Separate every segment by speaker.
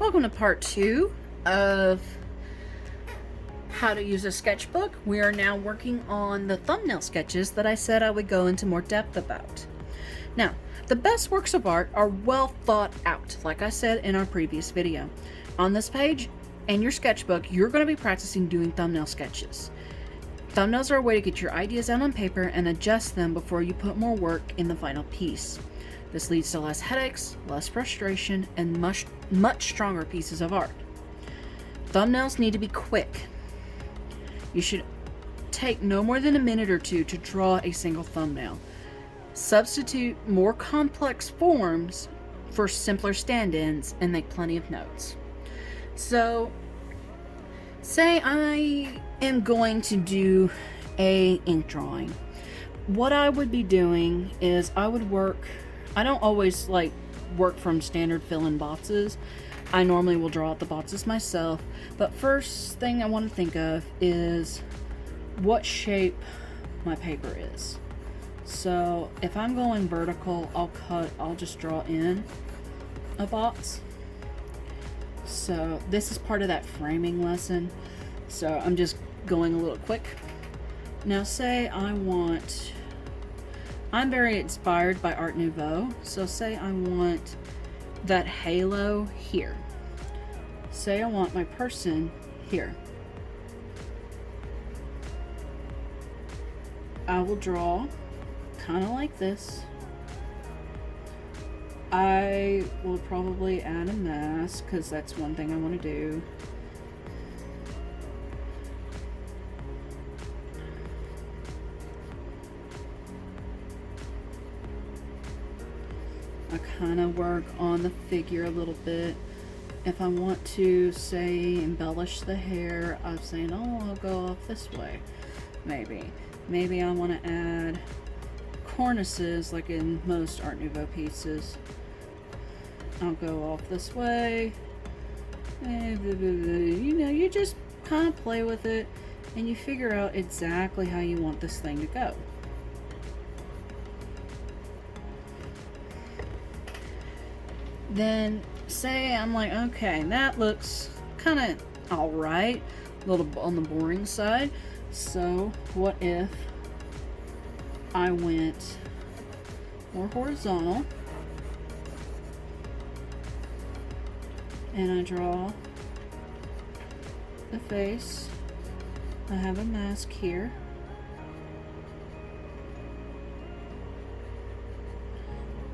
Speaker 1: Welcome to part 2 of how to use a sketchbook. We are now working on the thumbnail sketches that I said I would go into more depth about. Now, the best works of art are well thought out, like I said in our previous video. On this page and your sketchbook, you're going to be practicing doing thumbnail sketches. Thumbnails are a way to get your ideas out on paper and adjust them before you put more work in the final piece. This leads to less headaches, less frustration, and much stronger pieces of art. Thumbnails need to be quick. You should take no more than a minute or two to draw a single thumbnail. Substitute more complex forms for simpler stand-ins and make plenty of notes. So, say I am going to do a ink drawing. What I would be doing is I don't always work from standard fill-in boxes. I normally will draw out the boxes myself, but first thing I want to think of is what shape my paper is. So if I'm going vertical, I'll just draw in a box. So this is part of that framing lesson, so I'm just going a little quick. Now say I'm very inspired by Art Nouveau, so say I want that halo here. Say I want my person here. I will draw kind of like this. I will probably add a mask because that's one thing I want to do. I kind of work on the figure a little bit. If I want to, say, embellish the hair, I'm saying, oh, I'll go off this way. Maybe I want to add cornices like in most Art Nouveau pieces. I'll go off this way. You know, you just kind of play with it and you figure out exactly how you want this thing to go. Then say I'm like, okay, that looks kind of alright, a little on the boring side. So what if I went more horizontal and I draw the face. I have a mask here.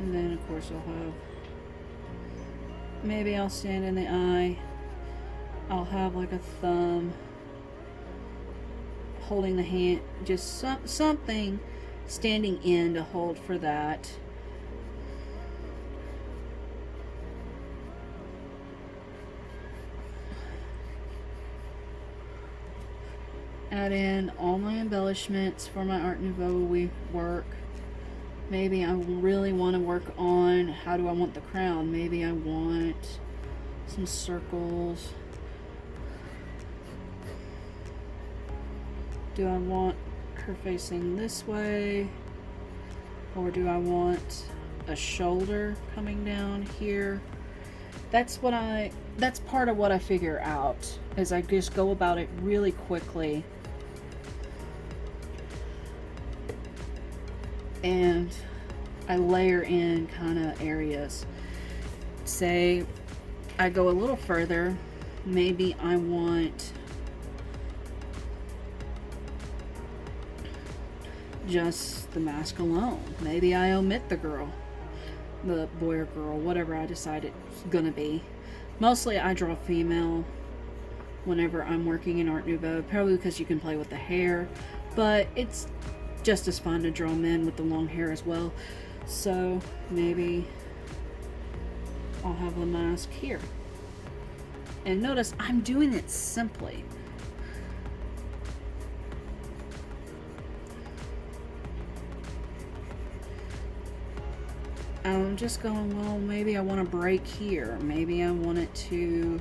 Speaker 1: And then of course maybe I'll stand in the eye. I'll have like a thumb holding the hand, just something standing in to hold for that. Add in all my embellishments for my Art Nouveau work. Maybe I really want to work on how do I want the crown. Maybe I want some circles. Do I want her facing this way? Or do I want a shoulder coming down here? That's part of what I figure out, is I just go about it really quickly. And I layer in kind of areas. Say I go a little further, maybe I want just the mask alone. Maybe I omit the girl, the boy or girl, whatever I decide it's gonna be. Mostly I draw female whenever I'm working in Art Nouveau, probably because you can play with the hair, but it's just as fun to draw men with the long hair as well. So maybe I'll have the mask here. And notice I'm doing it simply. I'm just going, well, maybe I want a break here. Maybe I want it to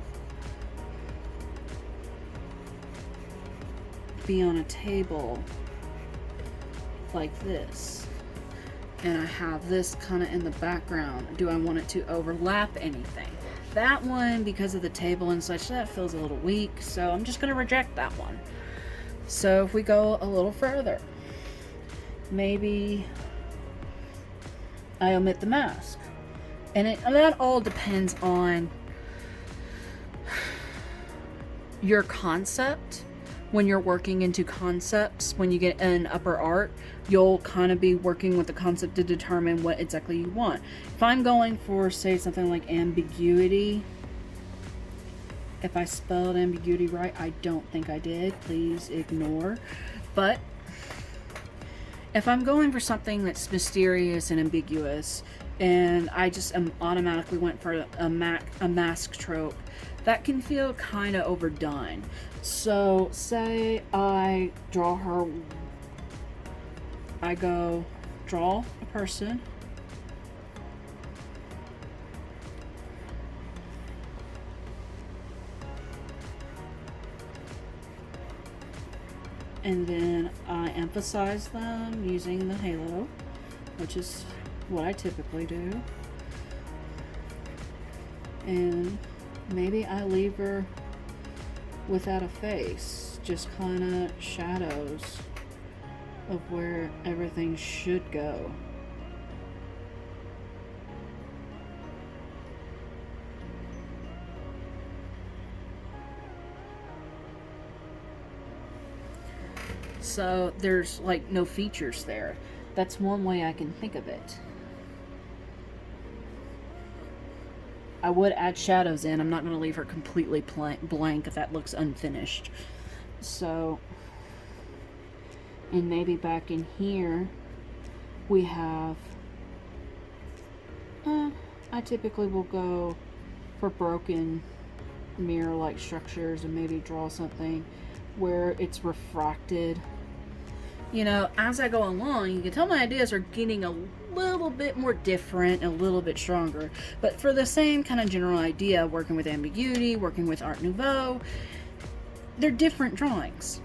Speaker 1: be on a table like this, and I have this kind of in the background. Do I want it to overlap anything? that one, because of the table and such, that feels a little weak, so I'm just going to reject that one. So if we go a little further, maybe I omit the mask. And that all depends on your concept. When you're working into concepts, when you get in upper art, you'll kind of be working with the concept to determine what exactly you want. If I'm going for, say, something like ambiguity, if I spelled ambiguity right, I don't think I did, please ignore. But if I'm going for something that's mysterious and ambiguous, and I just automatically went for a mask trope, that can feel kind of overdone. So say I draw her, I go draw a person, and then I emphasize them using the halo, which is what I typically do. And maybe I leave her without a face, just kind of shadows of where everything should go. So there's like no features there. That's one way I can think of it. I would add shadows in. I'm not going to leave her completely blank if that looks unfinished. So, and maybe back in here, we have, I typically will go for broken mirror-like structures and maybe draw something where it's refracted. You know, as I go along, you can tell my ideas are getting a little bit more different, a little bit stronger. But for the same kind of general idea, working with ambiguity, working with Art Nouveau, they're different drawings.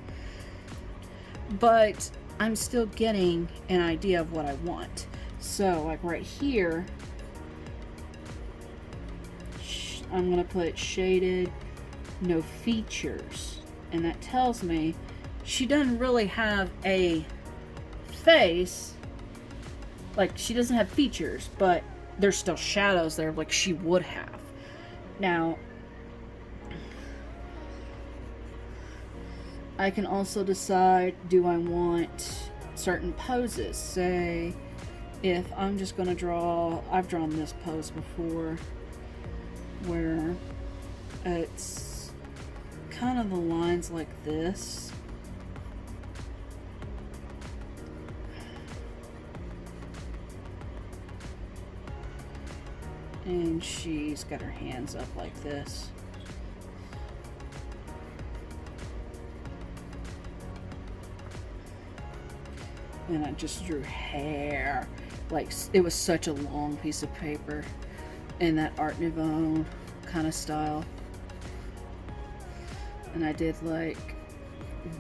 Speaker 1: But I'm still getting an idea of what I want. So, like right here, I'm going to put shaded, no features. And that tells me she doesn't really have a face. Like, she doesn't have features, but there's still shadows there like she would have. Now, I can also decide, do I want certain poses? Say, if I'm just going to draw, I've drawn this pose before, where it's kind of the lines like this. And she's got her hands up like this. And I just drew hair. Like, it was such a long piece of paper in that Art Nouveau kind of style. And I did like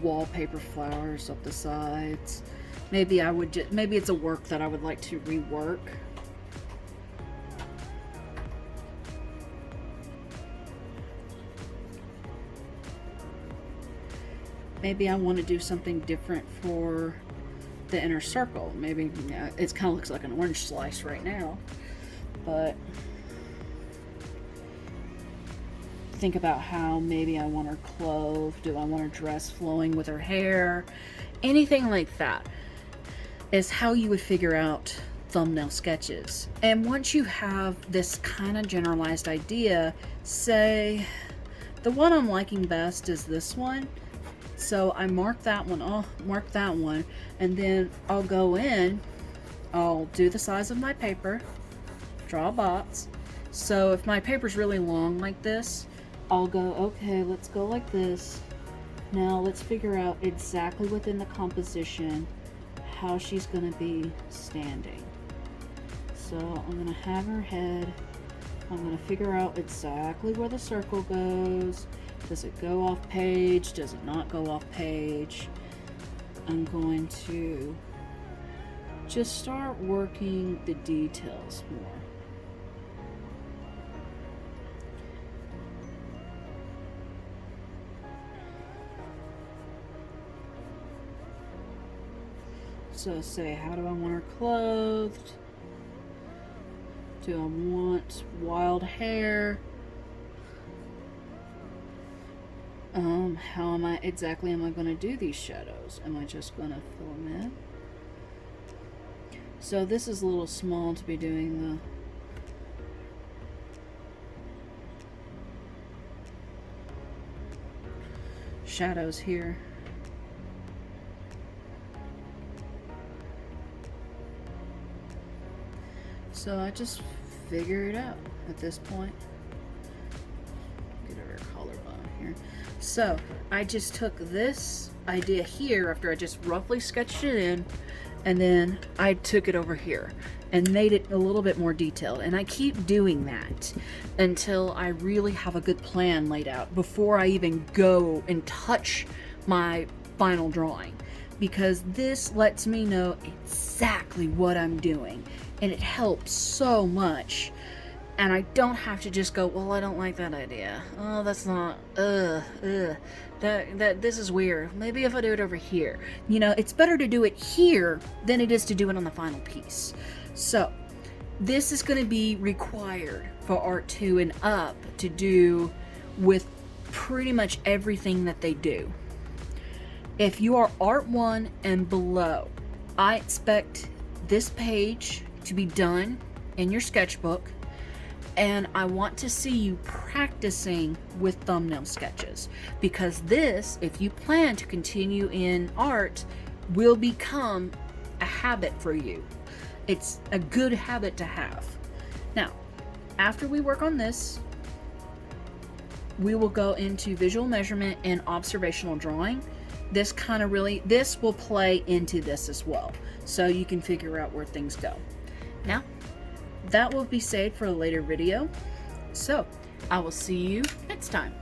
Speaker 1: wallpaper flowers up the sides. Maybe I would just, maybe it's a work that I would like to rework. Maybe I want to do something different for the inner circle. Maybe, yeah, it kind of looks like an orange slice right now. But think about how maybe I want her clothed. Do I want her dress flowing with her hair? Anything like that is how you would figure out thumbnail sketches. And once you have this kind of generalized idea, say the one I'm liking best is this one. So I mark that one off, and then I'll go in, I'll do the size of my paper, draw a box. So if my paper's really long like this, I'll go, okay, let's go like this. Now let's figure out exactly within the composition how she's going to be standing. So I'm going to have her head, I'm going to figure out exactly where the circle goes. Does it go off page? Does it not go off page? I'm going to just start working the details more. So say, how do I want her clothed? Do I want wild hair? How am I going to do these shadows? Am I just going to fill them in? So this is a little small to be doing the shadows here. So I just figure it out at this point. Get over your collarbone here. So I just took this idea here after I just roughly sketched it in, and then I took it over here and made it a little bit more detailed. And I keep doing that until I really have a good plan laid out before I even go and touch my final drawing, because this lets me know exactly what I'm doing, and it helps so much. And I don't have to just go, well, I don't like that idea. Oh, that's not, this is weird. Maybe if I do it over here. You know, it's better to do it here than it is to do it on the final piece. So, this is going to be required for Art 2 and up to do with pretty much everything that they do. If you are Art 1 and below, I expect this page to be done in your sketchbook, and I want to see you practicing with thumbnail sketches, because this, if you plan to continue in art, will become a habit for you. It's a good habit to have. Now, after we work on this, we will go into visual measurement and observational drawing. This will play into this as well, so you can figure out where things go. Now, that will be saved for a later video, so I will see you next time.